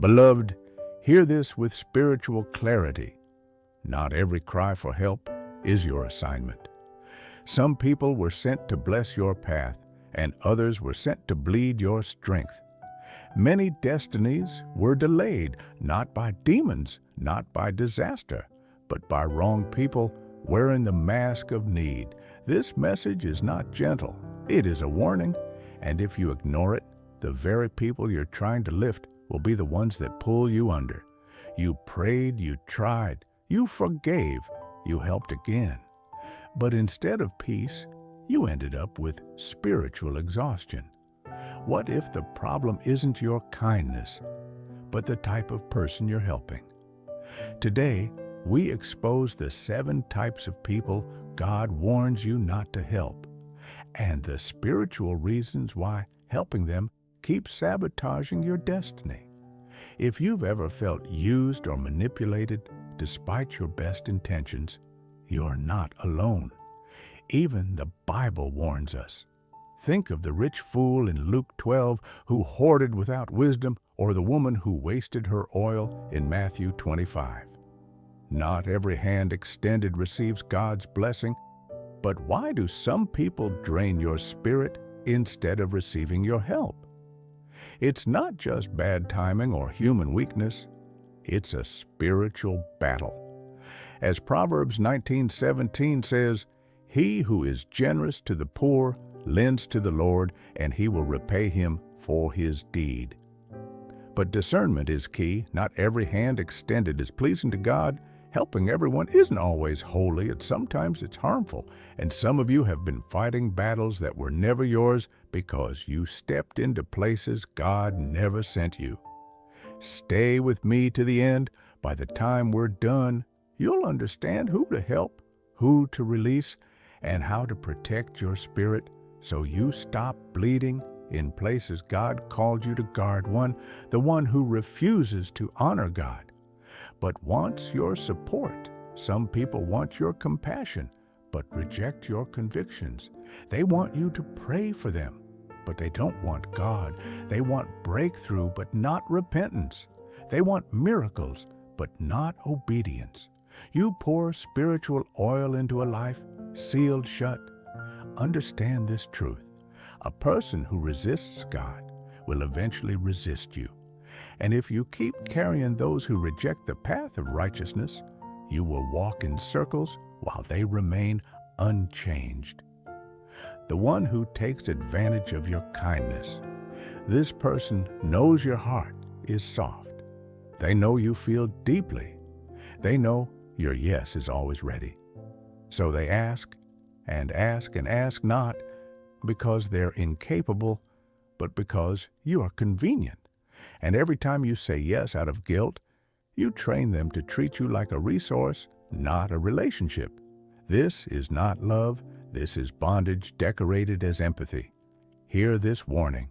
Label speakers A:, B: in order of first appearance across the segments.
A: Beloved, hear this with spiritual clarity. Not every cry for help is your assignment. Some people were sent to bless your path, and others were sent to bleed your strength. Many destinies were delayed, not by demons, not by disaster, but by wrong people wearing the mask of need. This message is not gentle. It is a warning, and if you ignore it, the very people you're trying to lift will be the ones that pull you under. You prayed, you tried, you forgave, you helped again. But instead of peace, you ended up with spiritual exhaustion. What if the problem isn't your kindness, but the type of person you're helping? Today, we expose the 7 types of people God warns you not to help, and the spiritual reasons why helping them keeps sabotaging your destiny. If you've ever felt used or manipulated despite your best intentions, you're not alone. Even the Bible warns us. Think of the rich fool in Luke 12 who hoarded without wisdom, or the woman who wasted her oil in Matthew 25. Not every hand extended receives God's blessing, but why do some people drain your spirit instead of receiving your help? It's not just bad timing or human weakness, it's a spiritual battle. As Proverbs 19:17 says, "He who is generous to the poor lends to the Lord, and he will repay him for his deed." But discernment is key. Not every hand extended is pleasing to God. Helping everyone isn't always holy. Sometimes it's harmful. And some of you have been fighting battles that were never yours because you stepped into places God never sent you. Stay with me to the end. By the time we're done, you'll understand who to help, who to release, and how to protect your spirit so you stop bleeding in places God called you to guard. The one who refuses to honor God, but wants your support. Some people want your compassion, but reject your convictions. They want you to pray for them, but they don't want God. They want breakthrough, but not repentance. They want miracles, but not obedience. You pour spiritual oil into a life sealed shut. Understand this truth. A person who resists God will eventually resist you. And if you keep carrying those who reject the path of righteousness, you will walk in circles while they remain unchanged. The one who takes advantage of your kindness. This person knows your heart is soft. They know you feel deeply. They know your yes is always ready. So they ask and ask and ask, not because they're incapable, but because you are convenient. And every time you say yes out of guilt, you train them to treat you like a resource, not a relationship. This is not love. This is bondage decorated as empathy. Hear this warning.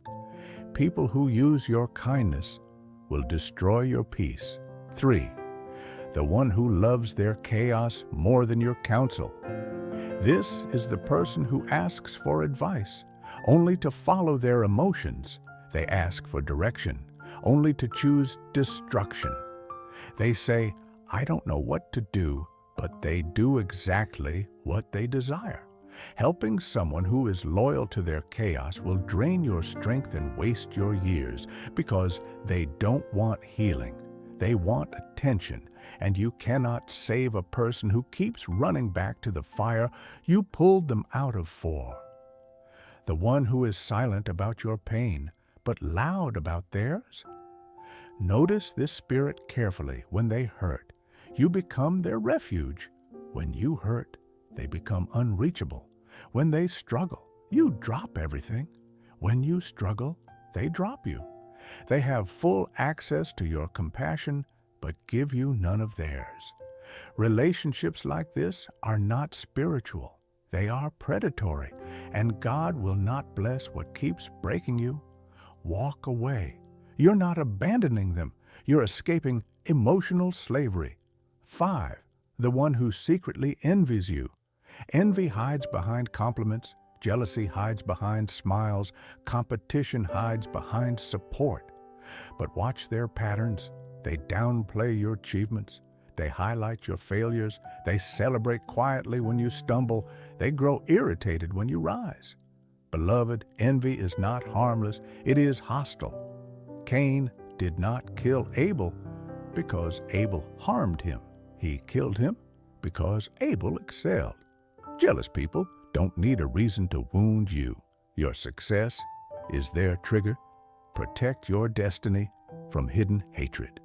A: People who use your kindness will destroy your peace. 3. The one who loves their chaos more than your counsel. This is the person who asks for advice, only to follow their emotions. They ask for direction, only to choose destruction. They say, "I don't know what to do," but they do exactly what they desire. Helping someone who is loyal to their chaos will drain your strength and waste your years because they don't want healing. They want attention, and you cannot save a person who keeps running back to the fire you pulled them out of for. The one who is silent about your pain, but loud about theirs. Notice this spirit carefully. When they hurt, you become their refuge. When you hurt, they become unreachable. When they struggle, you drop everything. When you struggle, they drop you. They have full access to your compassion, but give you none of theirs. Relationships like this are not spiritual. They are predatory, and God will not bless what keeps breaking you. Walk away. You're not abandoning them. You're escaping emotional slavery. 5. The one who secretly envies you. Envy hides behind compliments. Jealousy hides behind smiles. Competition hides behind support. But watch their patterns. They downplay your achievements. They highlight your failures. They celebrate quietly when you stumble. They grow irritated when you rise. Beloved, envy is not harmless. It is hostile. Cain did not kill Abel because Abel harmed him. He killed him because Abel excelled. Jealous people don't need a reason to wound you. Your success is their trigger. Protect your destiny from hidden hatred.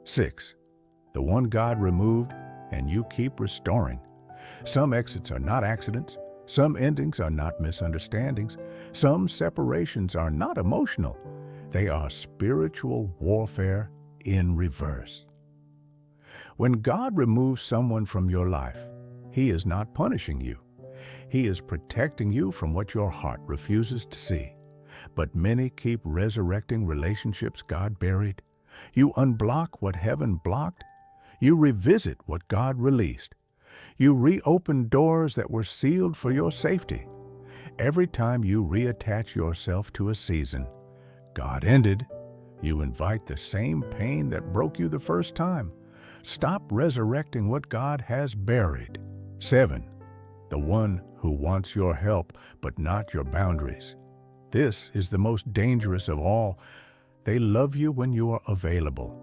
A: 6. The one God removed and you keep restoring. Some exits are not accidents. Some endings are not misunderstandings. Some separations are not emotional. They are spiritual warfare in reverse. When God removes someone from your life, He is not punishing you. He is protecting you from what your heart refuses to see. But many keep resurrecting relationships God buried. You unblock what heaven blocked. You revisit what God released. You reopen doors that were sealed for your safety. Every time you reattach yourself to a season God ended, you invite the same pain that broke you the first time. Stop resurrecting what God has buried. 7. The one who wants your help but not your boundaries. This is the most dangerous of all. They love you when you are available,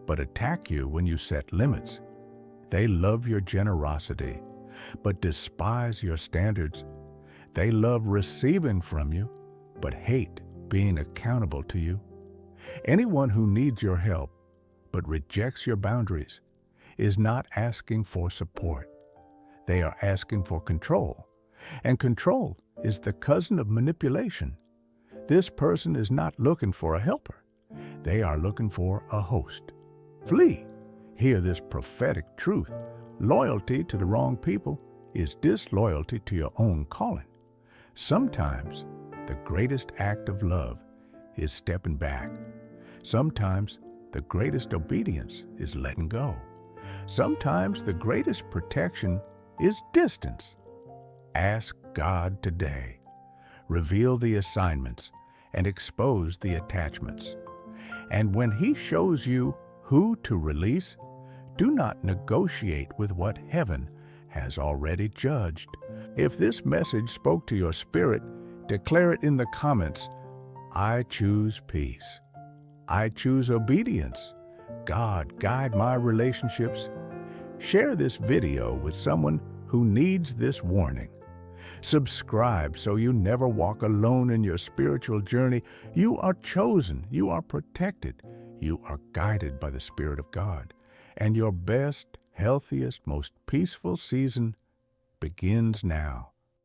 A: but attack you when you set limits. They love your generosity, but despise your standards. They love receiving from you, but hate being accountable to you. Anyone who needs your help, but rejects your boundaries, is not asking for support. They are asking for control, and control is the cousin of manipulation. This person is not looking for a helper. They are looking for a host. Flee. Hear this prophetic truth. Loyalty to the wrong people is disloyalty to your own calling. Sometimes the greatest act of love is stepping back. Sometimes the greatest obedience is letting go. Sometimes the greatest protection is distance. Ask God today. Reveal the assignments and expose the attachments. And when He shows you who to release, do not negotiate with what heaven has already judged. If this message spoke to your spirit, declare it in the comments. I choose peace. I choose obedience. God, guide my relationships. Share this video with someone who needs this warning. Subscribe so you never walk alone in your spiritual journey. You are chosen. You are protected. You are guided by the Spirit of God. And your best, healthiest, most peaceful season begins now.